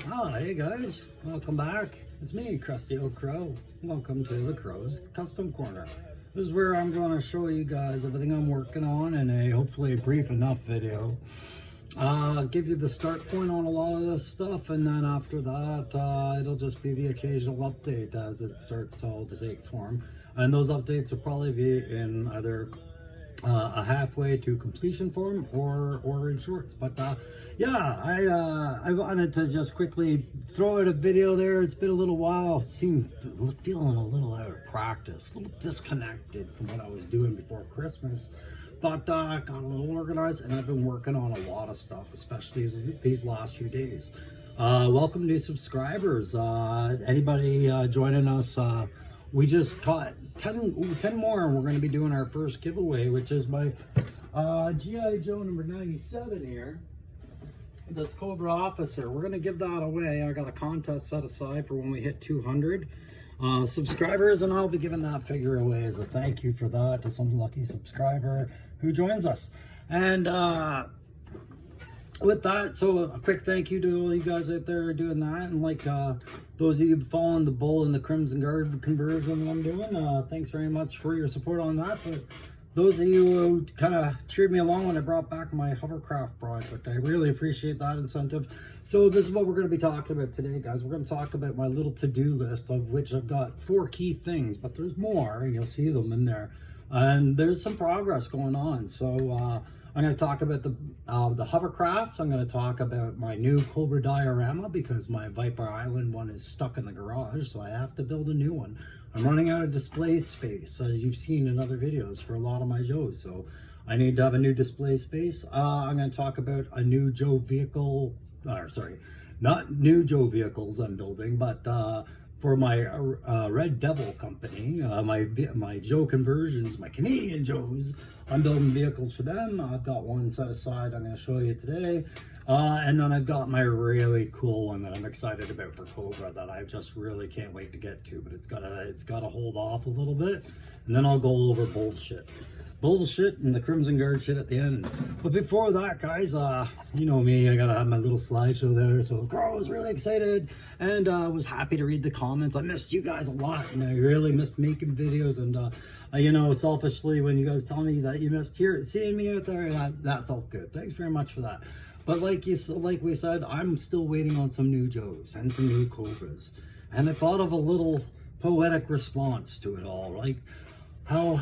Hey guys, welcome back. It's me, Crusty Old Crow. Welcome to the Crow's Custom Corner. This is where I'm going to show you guys everything I'm working on in a hopefully brief enough video. Give you the start point on a lot of this stuff, and then after that, it'll just be the occasional update as it starts to all take form. And those updates will probably be in either a halfway to completion form or in shorts. But yeah, I wanted to just quickly throw out a video there. It's been a little while, feeling a little out of practice, a little disconnected from what I was doing before Christmas, but got a little organized, and I've been working on a lot of stuff, especially these last few days. Welcome new subscribers, anybody joining us. We just caught 10 more, and we're going to be doing our first giveaway, which is my G.I. Joe number 97 here, this Cobra officer. We're going to give that away. I got a contest set aside for when we hit 200 subscribers, and I'll be giving that figure away as a thank you for that to some lucky subscriber who joins us. And with that, so a quick thank you to all you guys out there doing that, and like those of you following the Bull and the Crimson Guard conversion that I'm doing, thanks very much for your support on that. But those of you who kind of cheered me along when I brought back my Hovercraft project, I really appreciate that incentive. So this is what we're going to be talking about today, guys. We're going to talk about my little to-do list, of which I've got 4 key things, but there's more, and you'll see them in there. And there's some progress going on. So I'm going to talk about the Hovercraft. I'm going to talk about my new Cobra Diorama, because my Viper Island one is stuck in the garage, so I have to build a new one. I'm running out of display space, as you've seen in other videos, for a lot of my Joes, so I need to have a new display space. I'm going to talk about a new Joe vehicle, not new Joe vehicles I'm building, but for my Red Devil company, my Joe conversions, my Canadian Joes, I'm building vehicles for them. I've got one set aside I'm going to show you today. And then I've got my really cool one that I'm excited about for Cobra that I just really can't wait to get to, but it's gotta hold off a little bit, and then I'll go over bullshit and the Crimson Guard shit at the end. But before that, guys, you know me, I gotta have my little slideshow there. So Carl was really excited, and was happy to read the comments. I missed you guys a lot, and I really missed making videos. And you know, selfishly, when you guys tell me that you missed seeing me out there, that felt good. Thanks very much for that. But like we said, I'm still waiting on some new Joes and some new Cobras. And I thought of a little poetic response to it all, like how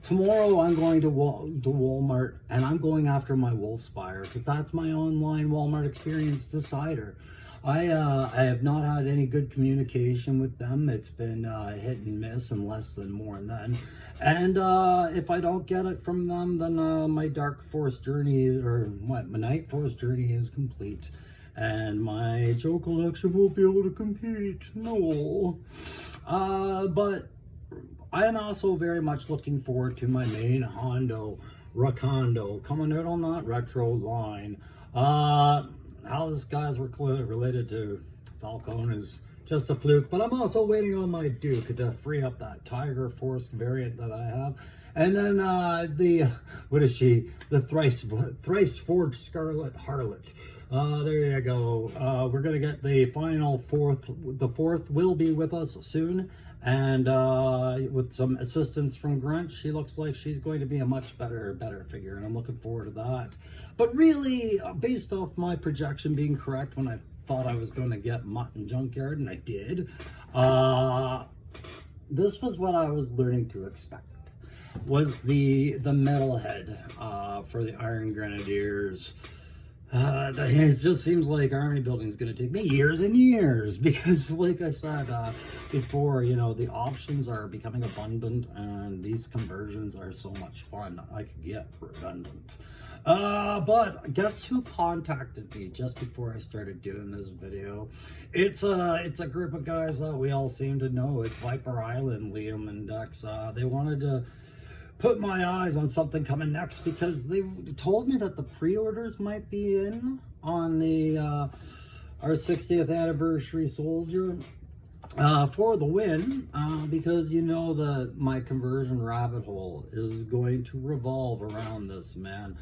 tomorrow I'm going to Walmart, and I'm going after my Wolfspire, because that's my online Walmart experience decider. I have not had any good communication with them. It's been hit and miss, and less than more than then. And if I don't get it from them, then my Dark Force journey, or my Night Force journey, is complete, and my Joe collection won't be able to compete. No. But I am also very much looking forward to my main Hondo Recon coming out on that retro line. How this guys were related to Falcone is just a fluke, but I'm also waiting on my Duke to free up that Tiger Force variant that I have. And then what is she? The thrice forged Scarlet Harlot. There you go. We're gonna get the final fourth. The fourth will be with us soon, and with some assistance from Grunt, she looks like she's going to be a much better figure, and I'm looking forward to that. But really, based off my projection being correct when I thought I was going to get Mutton Junkyard, and I did, this was what I was learning to expect. Was the metalhead for the Iron Grenadiers. It just seems like army building is going to take me years and years, because like I said before, you know, the options are becoming abundant, and these conversions are so much fun. I could get redundant. But guess who contacted me just before I started doing this video? It's a group of guys that we all seem to know. It's Viper Island, Liam and Dex. They wanted to put my eyes on something coming next, because they told me that the pre-orders might be in on the our 60th anniversary soldier for the win, because you know that my conversion rabbit hole is going to revolve around this man.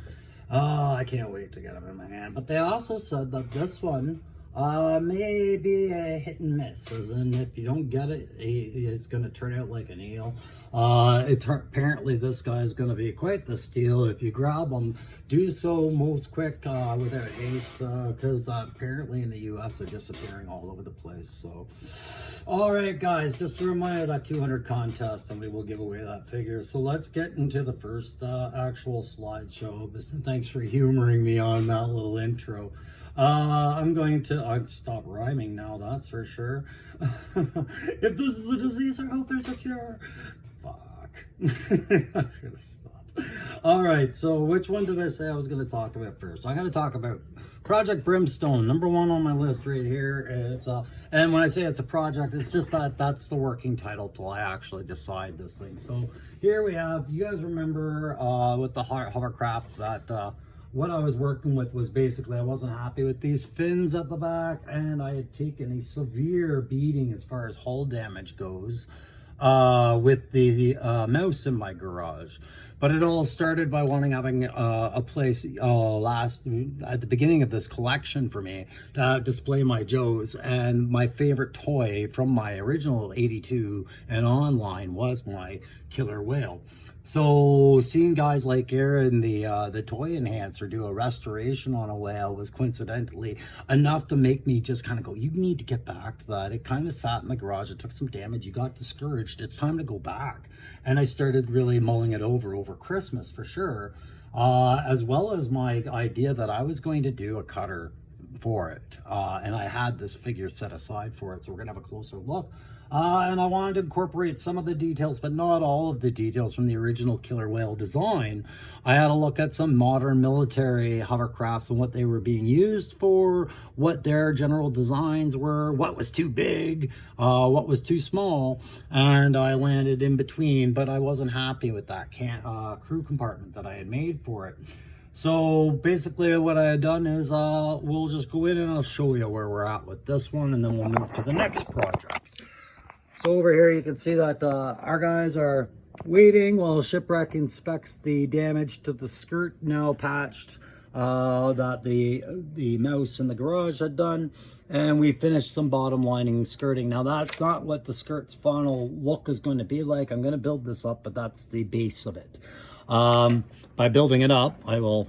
I can't wait to get him in my hand. But they also said that this one Maybe a hit and miss, as in if you don't get it, it's going to turn out like an eel. Apparently this guy is going to be quite the steal. If you grab him, do so most quick without haste, because apparently in the US they're disappearing all over the place. So, all right, guys, just a reminder that 200 contest, and we will give away that figure. So let's get into the first actual slideshow. Thanks for humoring me on that little intro. I'm going to stop rhyming now, that's for sure. If this is a disease, I hope there's a cure. Fuck. I should have stopped. All right, so which one did I say I was going to talk about first? I'm going to talk about Project Brimstone, number 1 on my list right here. It's and when I say it's a project, it's just that that's the working title till I actually decide this thing. So here we have, you guys remember with the Hovercraft that what I was working with was basically I wasn't happy with these fins at the back, and I had taken a severe beating as far as hull damage goes with the mouse in my garage. But it all started by having a place at the beginning of this collection for me to display my Joes, and my favorite toy from my original 82 and online was my killer whale. So seeing guys like Aaron, the toy enhancer, do a restoration on a whale was coincidentally enough to make me just kind of go, you need to get back to that. It kind of sat in the garage, it took some damage, you got discouraged, it's time to go back. And I started really mulling it over Christmas for sure, as well as my idea that I was going to do a cutter for it. And I had this figure set aside for it, so we're gonna have a closer look. And I wanted to incorporate some of the details, but not all of the details from the original killer whale design. I had a look at some modern military hovercrafts and what they were being used for, what their general designs were, what was too big, what was too small, and I landed in between, but I wasn't happy with that crew compartment that I had made for it. So basically what I had done is we'll just go in and I'll show you where we're at with this one, and then we'll move to the next project. So over here you can see that our guys are waiting while Shipwreck inspects the damage to the skirt now patched that the mouse in the garage had done, and we finished some bottom lining skirting. Now that's not what the skirt's final look is going to be like. I'm going to build this up, but that's the base of it. By building it up, I will,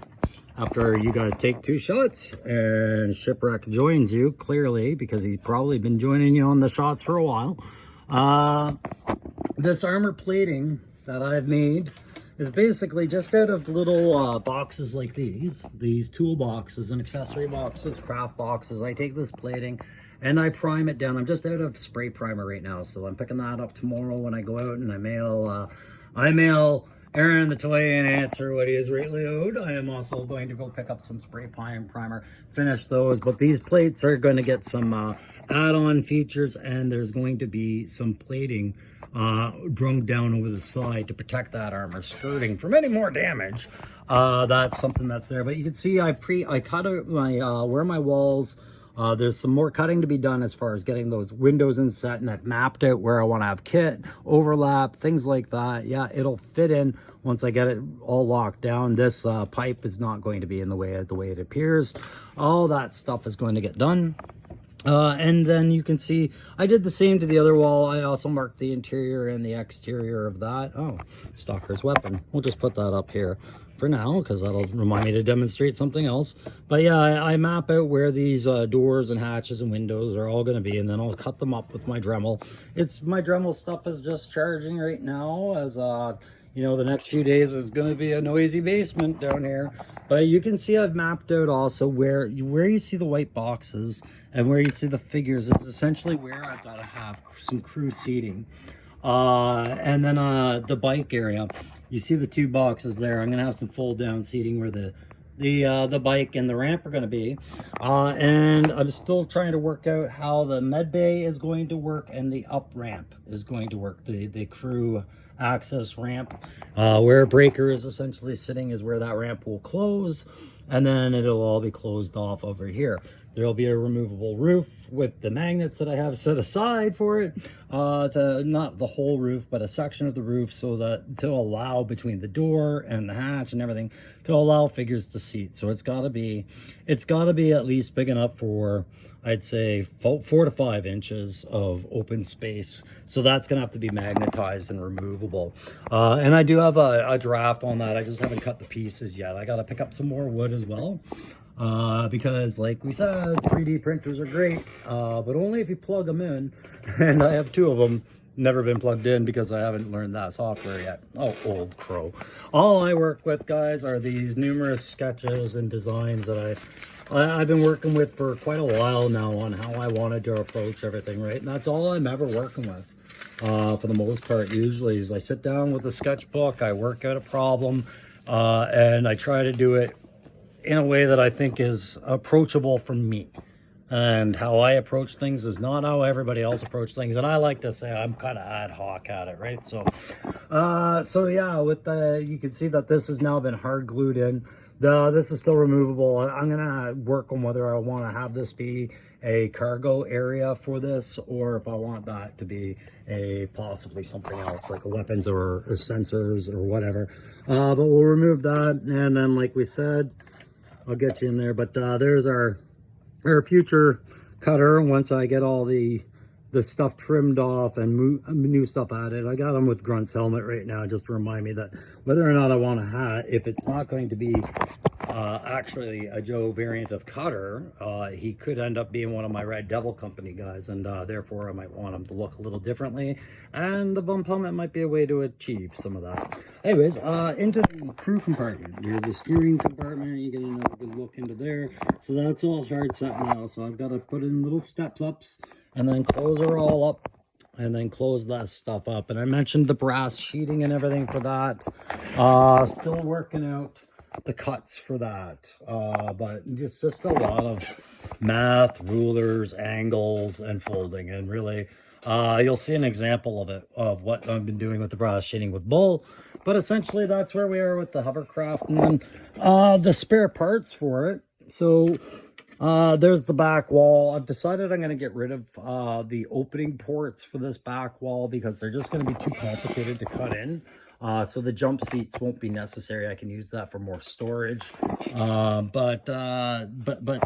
after you guys take 2 shots and Shipwreck joins you, clearly, because he's probably been joining you on the shots for a while. This armor plating that I've made is basically just out of little boxes like these tool boxes and accessory boxes, craft boxes. I take this plating and I prime it down. I'm just out of spray primer right now, so I'm picking that up tomorrow when I go out and I mail Aaron the toy enhancer what he is rightly owed. I am also going to go pick up some spray primer, finish those, but these plates are going to get some add-on features, and there's going to be some plating drummed down over the side to protect that armor skirting from any more damage. That's something that's there, but you can see I cut out my where my walls. There's some more cutting to be done as far as getting those windows in set, and I've mapped out where I want to have kit, overlap, things like that. Yeah, it'll fit in once I get it all locked down. This pipe is not going to be in the way it appears. All that stuff is going to get done. And then you can see I did the same to the other wall. I also marked the interior and the exterior of that. Oh, Stalker's weapon. We'll just put that up here for now because that'll remind me to demonstrate something else. But yeah, I map out where these doors and hatches and windows are all going to be, and then I'll cut them up with my Dremel. My Dremel stuff is just charging right now, as you know, the next few days is going to be a noisy basement down here. But you can see I've mapped out also where you see the white boxes and where you see the figures is essentially where I've got to have some crew seating. And then the bike area, you see the 2 boxes there. I'm going to have some fold down seating where the bike and the ramp are going to be. And I'm still trying to work out how the med bay is going to work and the up ramp is going to work. The crew access ramp, where a breaker is essentially sitting is where that ramp will close, and then it'll all be closed off over here. There'll be a removable roof with the magnets that I have set aside for it, to not the whole roof, but a section of the roof, so that to allow between the door and the hatch and everything, to allow figures to seat. So it's got to be at least big enough for, I'd say, 4 to 5 inches of open space. So that's gonna have to be magnetized and removable. And I do have a draft on that. I just haven't cut the pieces yet. I got to pick up some more wood as well. Because like we said, 3D printers are great, but only if you plug them in. And I have 2 of them, never been plugged in because I haven't learned that software yet. Oh, old crow. All I work with, guys, are these numerous sketches and designs that I've been working with for quite a while now on how I wanted to approach everything, right? And that's all I'm ever working with, for the most part. Usually is I sit down with a sketchbook, I work out a problem, and I try to do it in a way that I think is approachable for me. And how I approach things is not how everybody else approaches things. And I like to say I'm kind of ad hoc at it, right? So yeah, with you can see that this has now been hard glued in. This is still removable. I'm gonna work on whether I want to have this be a cargo area for this, or if I want that to be possibly something else, like a weapons or sensors or whatever. But we'll remove that, and then like we said, I'll get you in there. But there's our future cutter. Once I get all the stuff trimmed off and new stuff added, I got him with Grunt's helmet right now, just to remind me that whether or not I want a hat, if it's not going to be actually a Joe variant of cutter, he could end up being one of my Red Devil Company guys, and therefore I might want him to look a little differently, and the bump helmet might be a way to achieve some of that. Anyways, into the crew compartment. Here's the steering compartment. You get another good look into there. So that's all hard set now, so I've got to put in little steps and then close her all up, and then close that stuff up. And I mentioned the brass sheeting and everything for that. Still working out the cuts for that, but just a lot of math, rulers, angles, and folding. And really, you'll see an example of it, of what I've been doing with the brass sheeting with Bull. But essentially, that's where we are with the Hovercraft. And then the spare parts for it. So there's the back wall. I've decided I'm going to get rid of the opening ports for this back wall, because they're just going to be too complicated to cut in. So the jump seats won't be necessary. I can use that for more storage. But the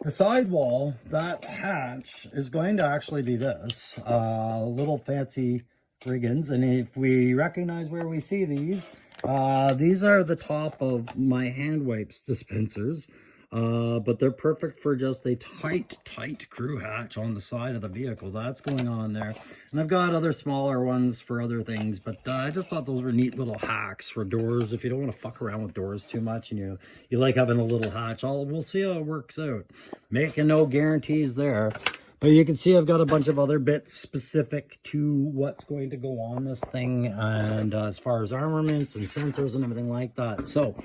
sidewall, that hatch is going to actually be this little fancy riggins. And if we recognize where we see these are the top of my hand wipes dispensers. But they're perfect for just a tight crew hatch on the side of the vehicle. That's going on there. And I've got other smaller ones for other things, but I just thought those were neat little hacks for doors. If you don't want to fuck around with doors too much and you like having a little hatch, we'll see how it works out. Making no guarantees there. But you can see I've got a bunch of other bits specific to what's going to go on this thing, and as far as armaments and sensors and everything like that. So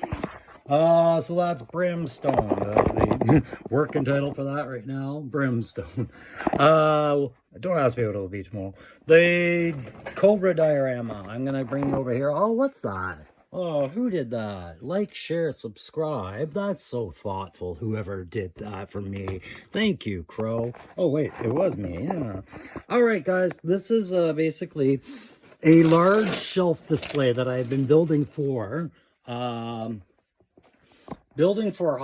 that's Brimstone, the working title for that right now, Brimstone. Don't ask me what it'll be tomorrow. The Cobra diorama, I'm going to bring you over here. Oh, what's that? Oh, who did that? Like, share, subscribe. That's so thoughtful, whoever did that for me. Thank you, Crow. Oh, wait, it was me, yeah. All right, guys, this is basically a large shelf display that I've been building for a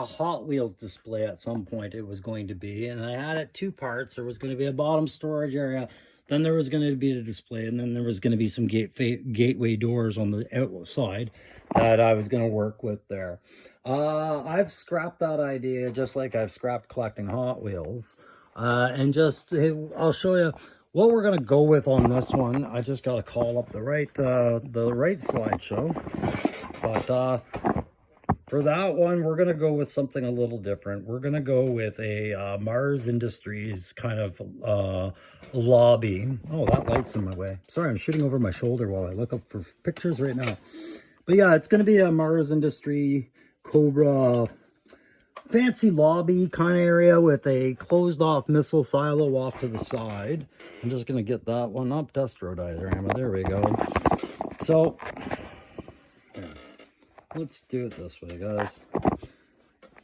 Hot Wheels display at some point. It was going to be, and I had it 2 parts. There was going to be a bottom storage area, then there was going to be the display, and then there was going to be some gateway doors on the outside that I was going to work with there. I've scrapped that idea, just like I've scrapped collecting Hot Wheels. And I'll show you what we're going to go with on this one. I just got to call up the right slideshow. But for that one, we're going to go with something a little different. We're going to go with a Mars Industries kind of lobby. Oh, that light's in my way. Sorry, I'm shooting over my shoulder while I look up for pictures right now. But yeah, it's going to be a Mars Industry Cobra fancy lobby kind of area with a closed off missile silo off to the side. I'm just going to get that one up. Destro diorama. There we go. So let's do it this way, guys.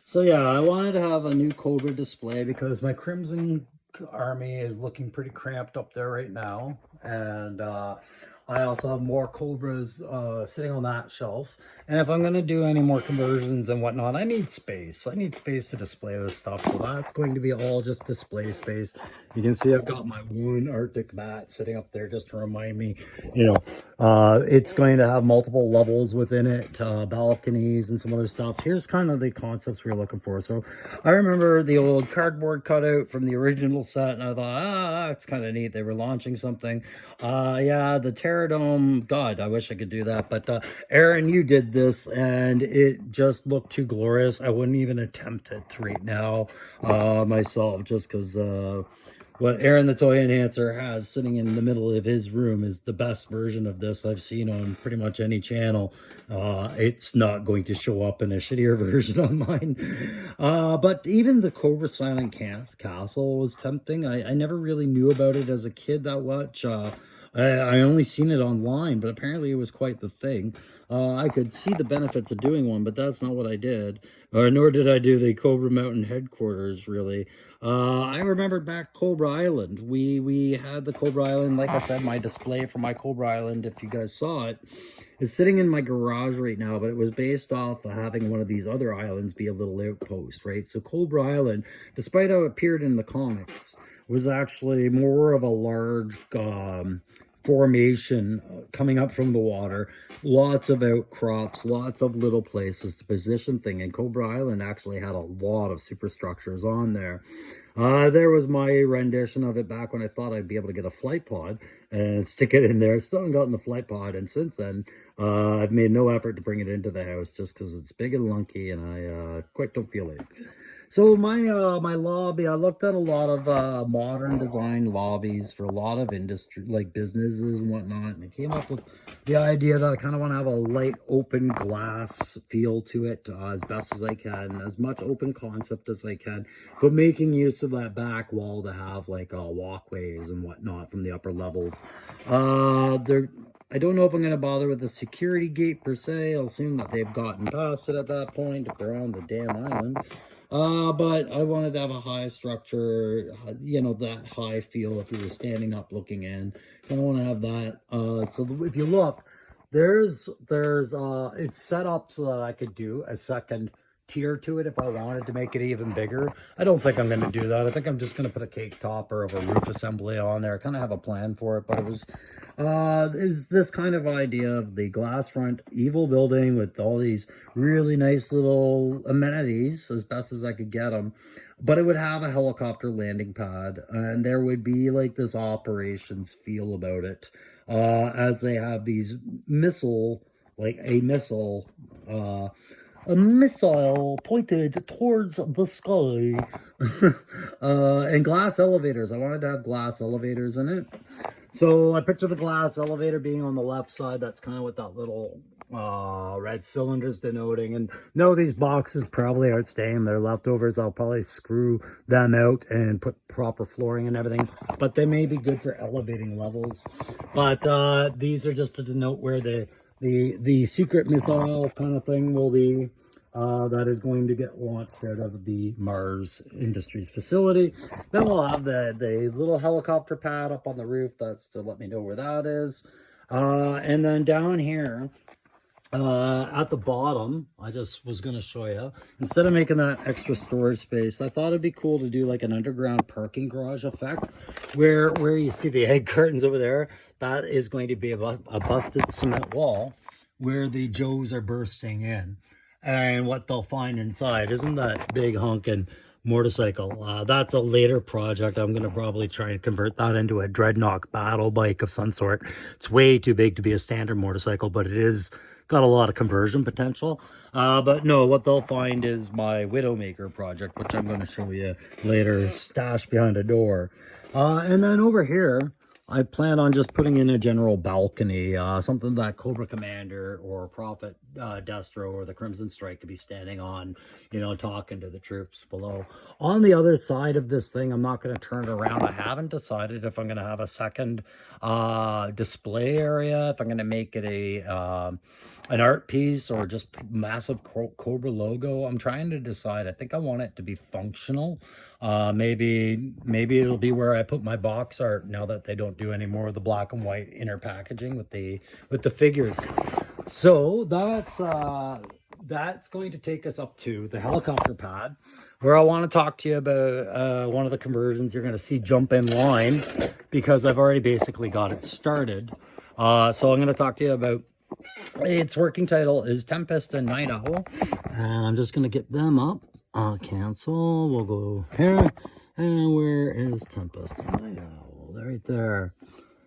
So yeah, I wanted to have a new Cobra display because my Crimson Army is looking pretty cramped up there right now. And I also have more Cobras sitting on that shelf. And if I'm going to do any more conversions and whatnot, I need space. I need space to display this stuff. So that's going to be all just display space. You can see I've got my one Arctic mat sitting up there just to remind me, you know, it's going to have multiple levels within it, balconies and some other stuff. Here's kind of the concepts we were looking for. So I remember the old cardboard cutout from the original set, and I thought, that's kind of neat. They were launching something. Yeah, the Terradome, God, I wish I could do that. But Aaron, you did this, and it just looked too glorious. I wouldn't even attempt it right now myself, just because what Aaron the Toy Enhancer has sitting in the middle of his room is the best version of this I've seen on pretty much any channel. It's not going to show up in a shittier version on mine. But even the Cobra Silent Castle was tempting. I never really knew about it as a kid that much. I only seen it online, but apparently it was quite the thing. I could see the benefits of doing one, but that's not what I did. Nor did I do the Cobra Mountain headquarters, really. I remember back Cobra Island. We had the Cobra Island, like I said, my display for my Cobra Island, if you guys saw it, is sitting in my garage right now, but it was based off of having one of these other islands be a little outpost, right? So Cobra Island, despite how it appeared in the comics, was actually more of a large formation coming up from the water, lots of outcrops, lots of little places to position thing, and Cobra Island actually had a lot of superstructures on there. There was my rendition of it back when I thought I'd be able to get a flight pod and stick it in there. Still haven't gotten the flight pod, and since then I've made no effort to bring it into the house just because it's big and lunky, and I quite don't feel it. So my my lobby, I looked at a lot of modern design lobbies for a lot of industry, like businesses and whatnot, and I came up with the idea that I kind of want to have a light open glass feel to it as best as I can, as much open concept as I can, but making use of that back wall to have like walkways and whatnot from the upper levels. I don't know if I'm going to bother with the security gate per se. I'll assume that they've gotten past it at that point if they're on the damn island. But I wanted to have a high structure, you know, that high feel if you were standing up looking in. Kind of want to have that. So if you look, it's set up so that I could do a second tier to it if I wanted to make it even bigger. I don't think I'm going to do that. I think I'm just going to put a cake topper of a roof assembly on there. I kind of have a plan for it, but it was this kind of idea of the glass front evil building with all these really nice little amenities as best as I could get them. But it would have a helicopter landing pad, and there would be like this operations feel about it, as they have these a missile pointed towards the sky. And glass elevators. I wanted to have glass elevators in it. So I picture the glass elevator being on the left side. That's kind of what that little red cylinder's denoting. And no, these boxes probably aren't staying. They're leftovers. I'll probably screw them out and put proper flooring and everything. But they may be good for elevating levels. But these are just to denote where the secret missile kind of thing will be, that is going to get launched out of the Mars Industries facility. Then we'll have the little helicopter pad up on the roof. That's to let me know where that is. And then down here, at the bottom, I just was going to show you, instead of making that extra storage space, I thought it'd be cool to do like an underground parking garage effect where you see the egg curtains over there. That is going to be a busted cement wall where the Joes are bursting in, and what they'll find inside isn't that big honking motorcycle. That's a later project. I'm going to probably try and convert that into a dreadnought battle bike of some sort. It's way too big to be a standard motorcycle, but it is got a lot of conversion potential. But no, what they'll find is my Widowmaker project, which I'm going to show you later, stashed behind a door. And then over here, I plan on just putting in a general balcony, something that Cobra Commander or Prophet Destro or the Crimson Strike could be standing on, you know, talking to the troops below. On the other side of this thing, I'm not going to turn it around. I haven't decided if I'm going to have a second display area, if I'm going to make it a an art piece or just massive Cobra logo. I'm trying to decide. I think I want it to be functional. Maybe it'll be where I put my box art now that they don't do any more of the black and white inner packaging with the figures. So that's going to take us up to the helicopter pad, where I want to talk to you about one of the conversions you're going to see jump in line, because I've already basically got it started. So I'm going to talk to you about, its working title is Tempest and Night Owl, and I'm just going to get them up. Cancel. We'll go here, and where is Tempest and Night Owl? Right there.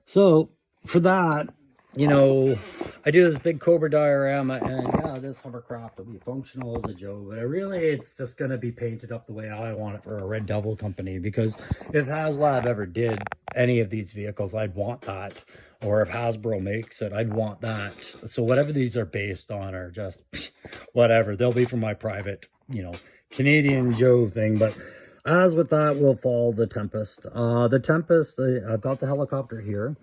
So for that, you know, I do this big Cobra diorama, and yeah, this hovercraft will be functional as a joke, but it's just going to be painted up the way I want it for a Red Devil company, because if HasLab ever did any of these vehicles, I'd want that. Or if Hasbro makes it, I'd want that. So whatever these are based on are just whatever. They'll be for my private, you know, Canadian Joe thing. But as with that, we'll follow the Tempest. The Tempest, I've got the helicopter here.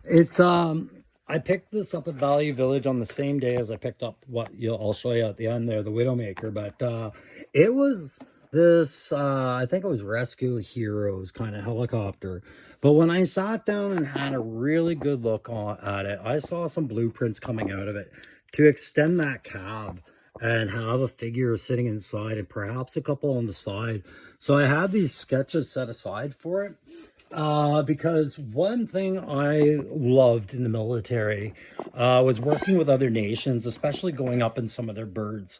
It's I picked this up at Value Village on the same day as I picked up what I'll show you at the end there, the Widowmaker. But it was this, I think it was Rescue Heroes kind of helicopter. But when I sat down and had a really good look at it, I saw some blueprints coming out of it to extend that cab and have a figure sitting inside and perhaps a couple on the side. So I had these sketches set aside for it. Because one thing I loved in the military was working with other nations, especially going up in some of their birds.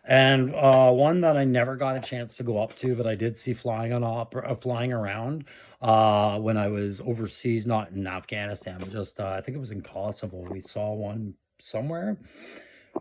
And one that I never got a chance to go up to, but I did see flying around when I was overseas, not in Afghanistan, but just I think it was in Kosovo. We saw one somewhere.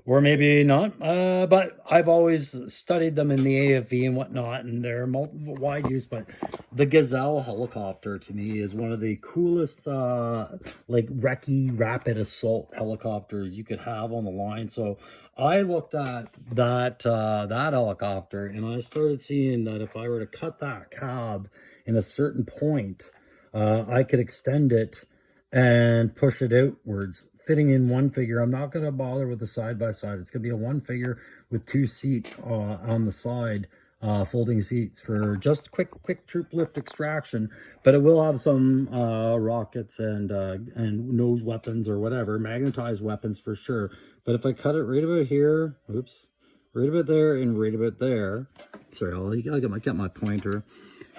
Or maybe not, but I've always studied them in the AFV and whatnot, and they're wide use. But the Gazelle helicopter, to me, is one of the coolest, like, recce rapid assault helicopters you could have on the line. So I looked at that helicopter, and I started seeing that if I were to cut that cab in a certain point, I could extend it and push it outwards, fitting in one figure. I'm not going to bother with the side-by-side. It's going to be a one figure with two seat on the side, folding seats for just quick troop lift extraction. But it will have some rockets and nose weapons or whatever, magnetized weapons for sure. But if I cut it right about here, oops, right about there and right about there, sorry, I'll get my pointer,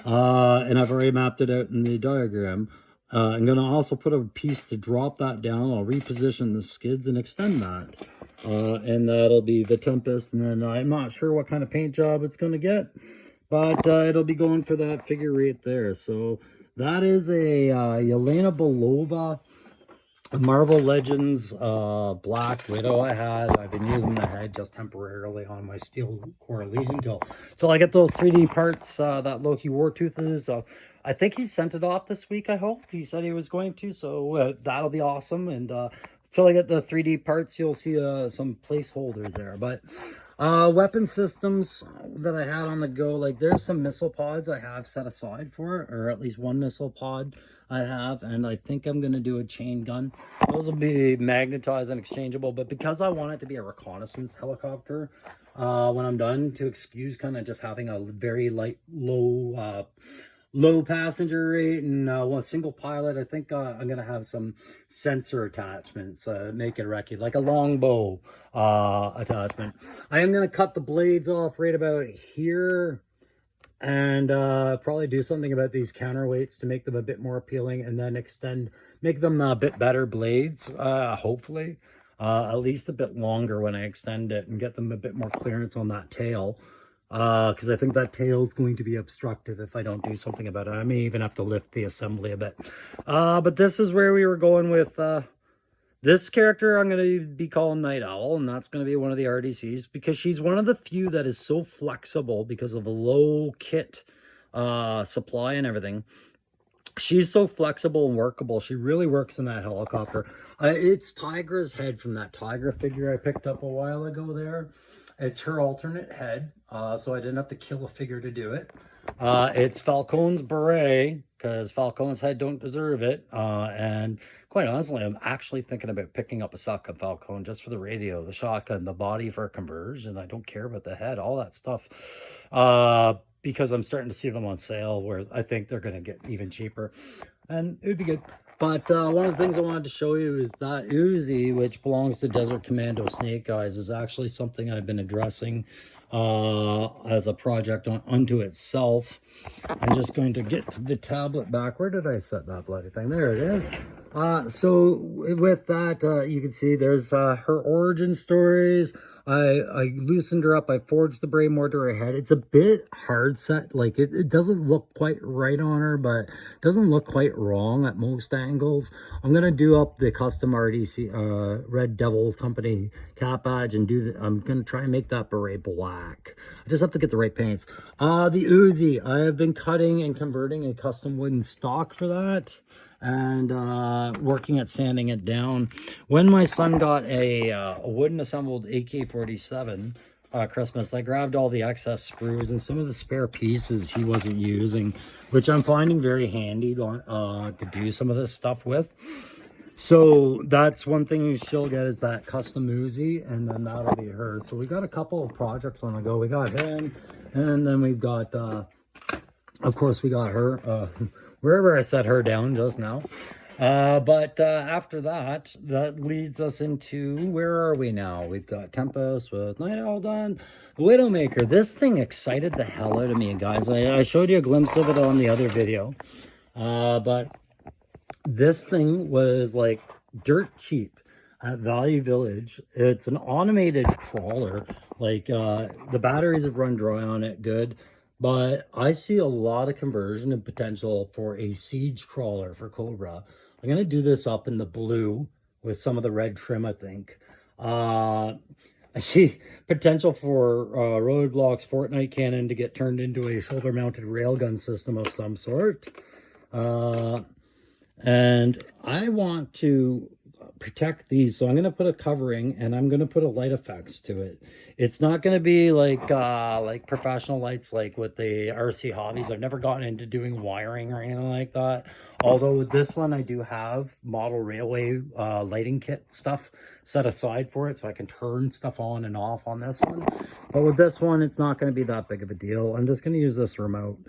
and I've already mapped it out in the diagram. I'm going to also put a piece to drop that down. I'll reposition the skids and extend that. And that'll be the Tempest. And then I'm not sure what kind of paint job it's going to get, but it'll be going for that figure right there. So that is a Yelena Belova Marvel Legends Black Widow I've been using the head just temporarily on my Steel Core Legion till I get those 3D parts that Loki Wartooth is. I think he sent it off this week, I hope. He said he was going to, so that'll be awesome. And till I get the 3D parts, you'll see some placeholders there. But weapon systems that I had on the go, like there's some missile pods I have set aside for it, or at least one missile pod I have, and I think I'm going to do a chain gun. Those will be magnetized and exchangeable, but because I want it to be a reconnaissance helicopter when I'm done, to excuse kind of just having a very low passenger rate and one single pilot, I think I'm going to have some sensor attachments, make it recce, like a longbow attachment. I am going to cut the blades off right about here, and probably do something about these counterweights to make them a bit more appealing, and then make them a bit better blades, hopefully. At least a bit longer when I extend it, and get them a bit more clearance on that tail. Because I think that tail is going to be obstructive if I don't do something about it. I may even have to lift the assembly a bit. But this is where we were going with this character. I'm going to be calling Night Owl, and that's going to be one of the RDCs, because she's one of the few that is so flexible because of a low kit supply and everything. She's so flexible and workable. She really works in that helicopter. It's Tigra's head from that Tigra figure I picked up a while ago there. It's her alternate head, so I didn't have to kill a figure to do it. It's Falcone's beret, because Falcone's head don't deserve it. And quite honestly, I'm actually thinking about picking up a shotgun Falcone just for the radio, the shotgun, the body for a conversion. I don't care about the head, all that stuff. Because I'm starting to see them on sale where I think they're going to get even cheaper. And it would be good. But one of the things I wanted to show you is that Uzi, which belongs to Desert Commando Snake Eyes, is actually something I've been addressing as a project unto itself. I'm just going to get to the tablet back. Where did I set that bloody thing? There it is. So with that, you can see there's her origin stories. I loosened her up. I forged the braid more to her head. It's a bit hard set. Like it doesn't look quite right on her, but it doesn't look quite wrong at most angles. I'm going to do up the custom RDC, Red Devil Company cap badge and I'm going to try and make that beret black. I just have to get the right paints. The Uzi, I have been cutting and converting a custom wooden stock for that. And working at sanding it down. When my son got a wooden assembled AK-47 Christmas, I grabbed all the excess sprues and some of the spare pieces he wasn't using, which I'm finding very handy to do some of this stuff with. So that's one thing she'll get, is that custom Uzi, and then that'll be her. So we got a couple of projects on the go. We got him, and then we've got, of course, we got her. Wherever I set her down just now. But after that, that leads us into, where are we now? We've got Tempest with Night Owl done. Widowmaker. This thing excited the hell out of me, guys. I showed you a glimpse of it on the other video. But this thing was like dirt cheap at Value Village. It's an automated crawler. Like the batteries have run dry on it good. But I see a lot of conversion and potential for a siege crawler for Cobra. I'm going to do this up in the blue with some of the red trim, I think. I see potential for Roadblock's Fortnite cannon to get turned into a shoulder-mounted railgun system of some sort. And I want to protect these, so I'm going to put a covering and I'm going to put a light effects to it. It's not going to be like professional lights like with the RC hobbies. I've never gotten into doing wiring or anything like that, although with this one I do have model railway lighting kit stuff set aside for it, so I can turn stuff on and off on this one. But with this one, it's not going to be that big of a deal. I'm just going to use this remote.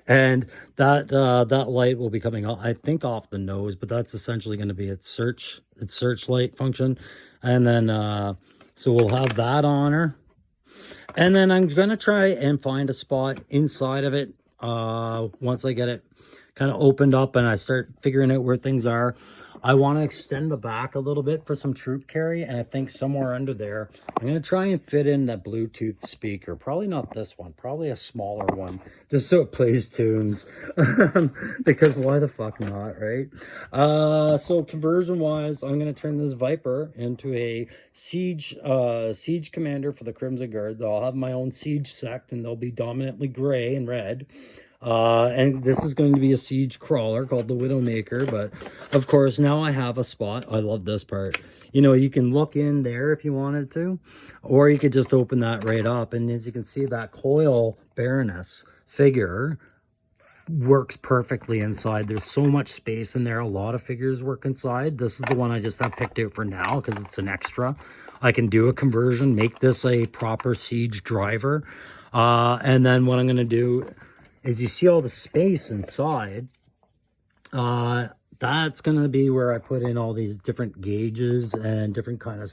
And that light will be coming out, I think, off the nose, but that's essentially going to be its searchlight function. And then so we'll have that on her, and then I'm going to try and find a spot inside of it once I get it kind of opened up and I start figuring out where things are. I want to extend the back a little bit for some troop carry, and I think somewhere under there, I'm going to try and fit in that Bluetooth speaker. Probably not this one, probably a smaller one, just so it plays tunes, because why the fuck not, right? So conversion-wise, I'm going to turn this Viper into a siege commander for the Crimson Guard. I'll have my own siege sect, and they'll be dominantly gray and red. And this is going to be a siege crawler called the Widowmaker, but of course now I have a spot. I love this part. You know, you can look in there if you wanted to, or you could just open that right up, and as you can see, that coil Baroness figure works perfectly inside. There's so much space in there. A lot of figures work inside. This is the one I just have picked out for now because it's an extra. I can do a conversion, make this a proper siege driver, and then what I'm going to do is, you see all the space inside, that's going to be where I put in all these different gauges and different kind of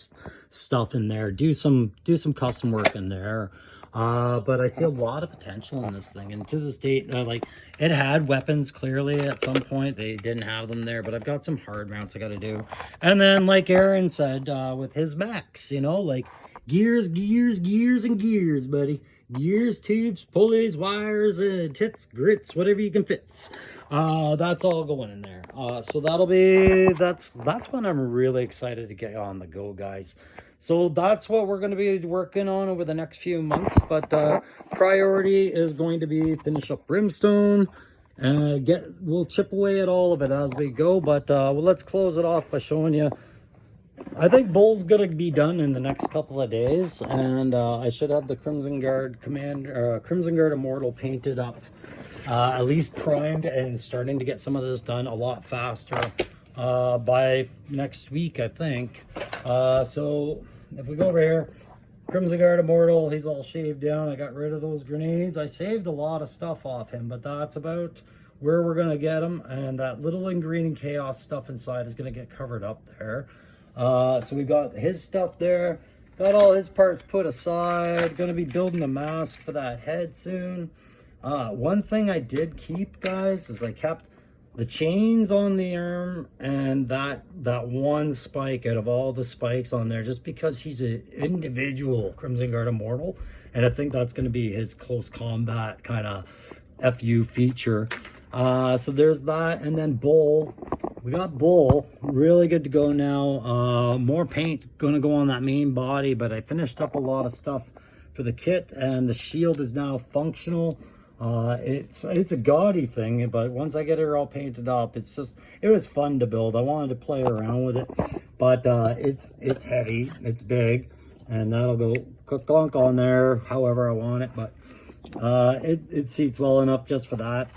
stuff in there. Do some custom work in there. But I see a lot of potential in this thing. And to this date, like, it had weapons clearly at some point. They didn't have them there, but I've got some hard mounts I got to do. And then, like Aaron said, with his mechs, you know, like gears, and gears, buddy. Gears, tubes, pulleys, wires, tits, grits, whatever you can fit. That's all going in there. So that'll be, that's when I'm really excited to get on the go, guys. So that's what we're going to be working on over the next few months. But priority is going to be finish up Brimstone and we'll chip away at all of it as we go. But well, let's close it off by showing you. I think Bull's gonna be done in the next couple of days, and I should have the Crimson Guard Crimson Guard Immortal painted up, at least primed, and starting to get some of this done a lot faster by next week, I think. So if we go over here, Crimson Guard Immortal, he's all shaved down. I got rid of those grenades. I saved a lot of stuff off him, but that's about where we're gonna get him, and that little Ingredient Chaos stuff inside is gonna get covered up there. So we got his stuff there, got all his parts put aside, gonna be building the mask for that head soon. One thing I did keep, guys, is I kept the chains on the arm and that one spike out of all the spikes on there, just because he's an individual Crimson Guard Immortal, and I think that's gonna be his close combat kind of FU feature. So there's that, and then Bull. We got Bull really good to go now. More paint gonna go on that main body, but I finished up a lot of stuff for the kit, and the shield is now functional. It's a gaudy thing, but once I get it all painted up, it was fun to build. I wanted to play around with it, but it's heavy, it's big, and that'll go clunk on there however I want it. But it seats well enough just for that.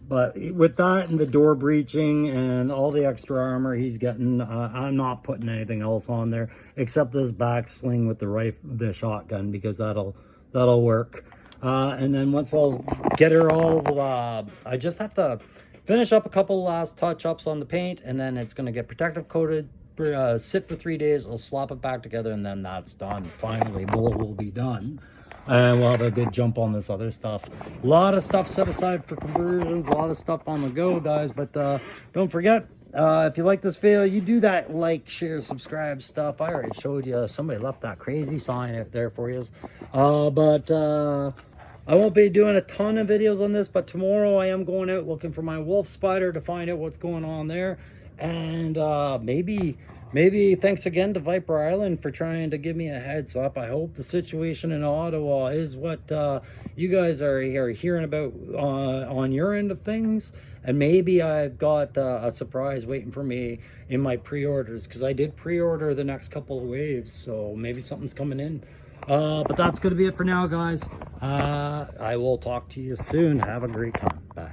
But with that and the door breaching and all the extra armor he's getting, I'm not putting anything else on there except this back sling with the shotgun, because that'll work. And then once I'll get her all, I just have to finish up a couple last touch-ups on the paint, and then it's going to get protective coated, sit for 3 days, I'll slap it back together, and then that's done. Finally, Bull will be done. And we'll have a good jump on this other stuff. A lot of stuff set aside for conversions, a lot of stuff on the go, guys. But don't forget, if you like this video, you do that like, share, subscribe stuff. I already showed you. Somebody left that crazy sign out there for you. But I won't be doing a ton of videos on this, but tomorrow I am going out looking for my wolf spider to find out what's going on there. And maybe thanks again to Viper Island for trying to give me a heads up. I hope the situation in Ottawa is what you guys are hearing about on your end of things. And maybe I've got a surprise waiting for me in my pre-orders, because I did pre-order the next couple of waves. So maybe something's coming in. But that's going to be it for now, guys. I will talk to you soon. Have a great time. Bye.